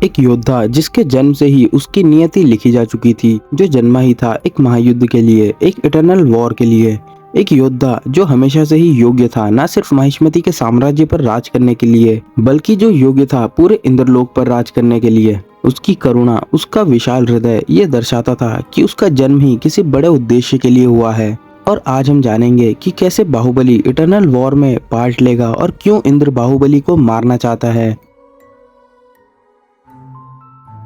एक योद्धा जिसके जन्म से ही उसकी नियति लिखी जा चुकी थी, जो जन्मा ही था एक महायुद्ध के लिए, एक इटरनल वॉर के लिए। एक योद्धा जो हमेशा से ही योग्य था, न सिर्फ महिष्मति के साम्राज्य पर राज करने के लिए, बल्कि जो योग्य था पूरे इंद्रलोक पर राज करने के लिए। उसकी करुणा, उसका विशाल हृदय ये दर्शाता था कि उसका जन्म ही किसी बड़े उद्देश्य के लिए हुआ है। और आज हम जानेंगे कि कैसे बाहुबली इटरनल वॉर में पार्ट लेगा और क्यों इंद्र बाहुबली को मारना चाहता है।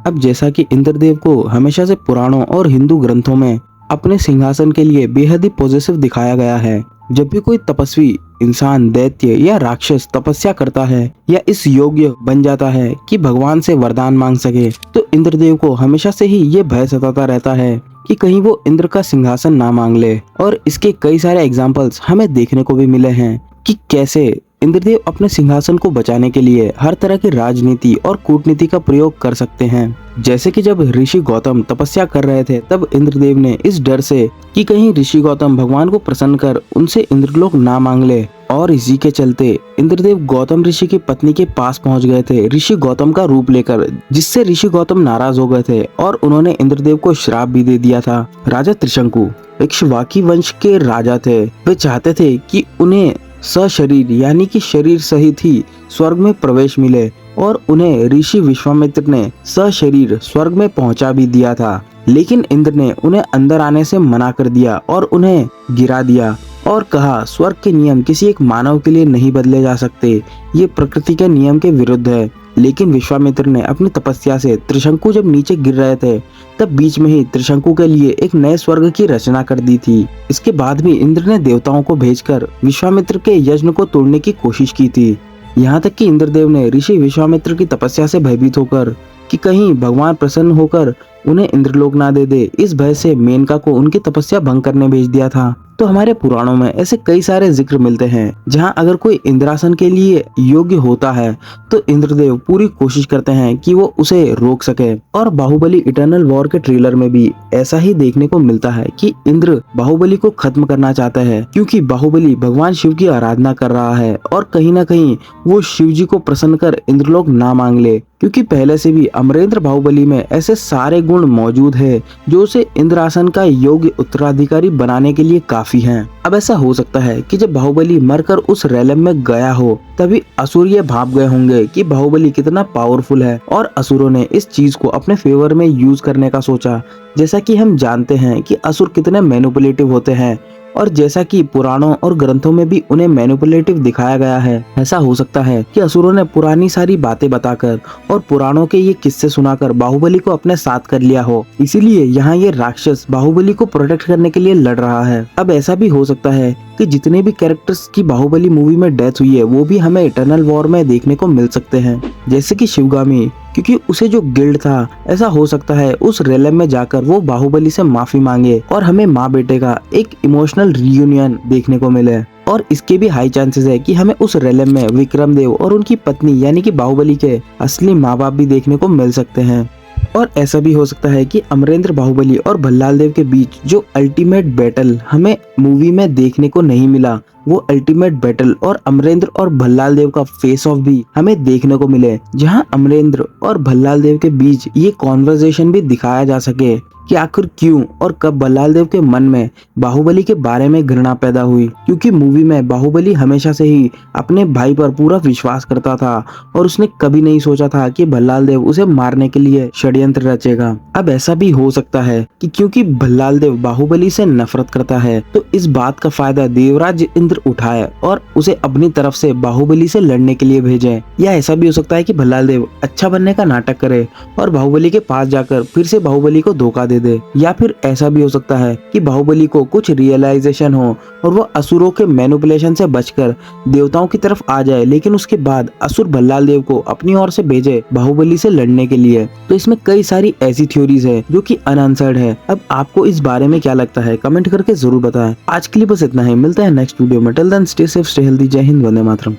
अब जैसा कि इंद्रदेव को हमेशा से पुराणों और हिंदू ग्रंथों में अपने सिंहासन के लिए बेहद ही पॉजिटिव दिखाया गया है। जब भी कोई तपस्वी इंसान, दैत्य या राक्षस तपस्या करता है या इस योग्य बन जाता है कि भगवान से वरदान मांग सके, तो इंद्रदेव को हमेशा से ही ये भय सताता रहता है कि कहीं वो इंद्र का सिंहासन ना मांग ले। और इसके कई सारे एग्जाम्पल्स हमें देखने को भी मिले हैं कि कैसे इंद्रदेव अपने सिंहासन को बचाने के लिए हर तरह की राजनीति और कूटनीति का प्रयोग कर सकते हैं। जैसे कि जब ऋषि गौतम तपस्या कर रहे थे, तब इंद्रदेव ने इस डर से कि कहीं ऋषि गौतम भगवान को प्रसन्न कर उनसे इंद्रलोक ना मांग ले, और इसी के चलते इंद्रदेव गौतम ऋषि की पत्नी के पास पहुंच गए थे ऋषि गौतम का रूप लेकर, जिससे ऋषि गौतम नाराज हो गए थे और उन्होंने इंद्रदेव को श्राप भी दे दिया था। राजा त्रिशंकु इक्ष्वाकि वंश के राजा थे। वे चाहते थे कि उन्हें सशरीर यानी कि शरीर सहित ही स्वर्ग में प्रवेश मिले, और उन्हें ऋषि विश्वामित्र ने सशरीर स्वर्ग में पहुंचा भी दिया था। लेकिन इंद्र ने उन्हें अंदर आने से मना कर दिया और उन्हें गिरा दिया और कहा, स्वर्ग के नियम किसी एक मानव के लिए नहीं बदले जा सकते, ये प्रकृति के नियम के विरुद्ध है। लेकिन विश्वामित्र ने अपनी तपस्या से त्रिशंकु जब नीचे गिर रहे थे, तब बीच में ही त्रिशंकु के लिए एक नए स्वर्ग की रचना कर दी थी। इसके बाद भी इंद्र ने देवताओं को भेजकर विश्वामित्र के यज्ञ को तोड़ने की कोशिश की थी। यहाँ तक कि इंद्रदेव ने ऋषि विश्वामित्र की तपस्या से भयभीत होकर कि कहीं भगवान प्रसन्न होकर उन्हें इंद्रलोक ना दे दे, इस भय से मेनका को उनकी तपस्या भंग करने भेज दिया था। तो हमारे पुराणों में ऐसे कई सारे जिक्र मिलते हैं जहां अगर कोई इंद्रासन के लिए योग्य होता है तो इंद्रदेव पूरी कोशिश करते हैं कि वो उसे रोक सके। और बाहुबली इटर्नल वॉर के ट्रेलर में भी ऐसा ही देखने को मिलता है कि इंद्र बाहुबली को खत्म करना चाहता है, क्योंकि बाहुबली भगवान शिव की आराधना कर रहा है और कहीं ना कहीं वो शिव जी को प्रसन्न कर इंद्रलोक ना मांग ले, क्योंकि पहले से भी अमरेंद्र बाहुबली में ऐसे सारे गुण मौजूद है जो उसे इंद्रासन का योग्य उत्तराधिकारी बनाने के लिए काफी हैं। अब ऐसा हो सकता है कि जब बाहुबली मरकर उस रेलम में गया हो, तभी असुर ये भाप गए होंगे कि बाहुबली कितना पावरफुल है, और असुरों ने इस चीज को अपने फेवर में यूज करने का सोचा। जैसा कि हम जानते हैं कि असुर कितने मैनिपुलेटिव होते हैं, और जैसा कि पुराणों और ग्रंथों में भी उन्हें मैनिपुलेटिव दिखाया गया है, ऐसा हो सकता है कि असुरों ने पुरानी सारी बातें बताकर और पुराणों के ये किस्से सुनाकर बाहुबली को अपने साथ कर लिया हो। इसीलिए यहाँ ये राक्षस बाहुबली को प्रोटेक्ट करने के लिए लड़ रहा है। अब ऐसा भी हो सकता है कि जितने भी कैरेक्टर्स की बाहुबली मूवी में डेथ हुई है, वो भी हमें इटर्नल वॉर में देखने को मिल सकते हैं। जैसे कि शिवगामी, क्योंकि उसे जो गिल्ड था, ऐसा हो सकता है उस रेलम में जाकर वो बाहुबली से माफी मांगे और हमें माँ बेटे का एक इमोशनल रियूनियन देखने को मिले। और इसके भी हाई चांसेस है कि हमें उस रेलम में विक्रम देव और उनकी पत्नी यानी कि बाहुबली के असली माँ बाप भी देखने को मिल सकते हैं। और ऐसा भी हो सकता है कि अमरेंद्र बाहुबली और भल्लाल देव के बीच जो अल्टीमेट बैटल हमें मूवी में देखने को नहीं मिला, वो अल्टीमेट बैटल और अमरेंद्र और भल्लाल देव का फेस ऑफ भी हमें देखने को मिले, जहां अमरेंद्र और भल्लाल देव के बीच ये कॉन्वर्सेशन भी दिखाया जा सके कि आखिर क्यों और कब भल्लाल देव के मन में बाहुबली के बारे में घृणा पैदा हुई, क्योंकि मूवी में बाहुबली हमेशा से ही अपने भाई पर पूरा विश्वास करता था और उसने कभी नहीं सोचा था कि भल्लाल देव उसे मारने के लिए षड्यंत्र रचेगा। अब ऐसा भी हो सकता है कि क्योंकि भल्लाल देव बाहुबली से नफरत करता है, तो इस बात का फायदा देवराज इंद्र उठाए और उसे अपनी तरफ से बाहुबली से लड़ने के लिए भेजे। या ऐसा भी हो सकता है कि भल्लाल देव अच्छा बनने का नाटक करे और बाहुबली के पास जाकर फिर से बाहुबली को धोखा दे दे। या फिर ऐसा भी हो सकता है कि बाहुबली को कुछ रियलाइजेशन हो और वो असुरों के मैनिपुलेशन से बचकर देवताओं की तरफ आ जाए, लेकिन उसके बाद असुर भल्लाल देव को अपनी ओर से भेजे बाहुबली से लड़ने के लिए। तो इसमें कई सारी ऐसी थ्योरीज है जो कि अनआंसर्ड है। अब आपको इस बारे में क्या लगता है, कमेंट करके जरूर बताएं। आज के लिए बस इतना ही, मिलता है नेक्स्ट वीडियो में। Till then stay safe, stay healthy. जय हिंद, वंदे मातरम।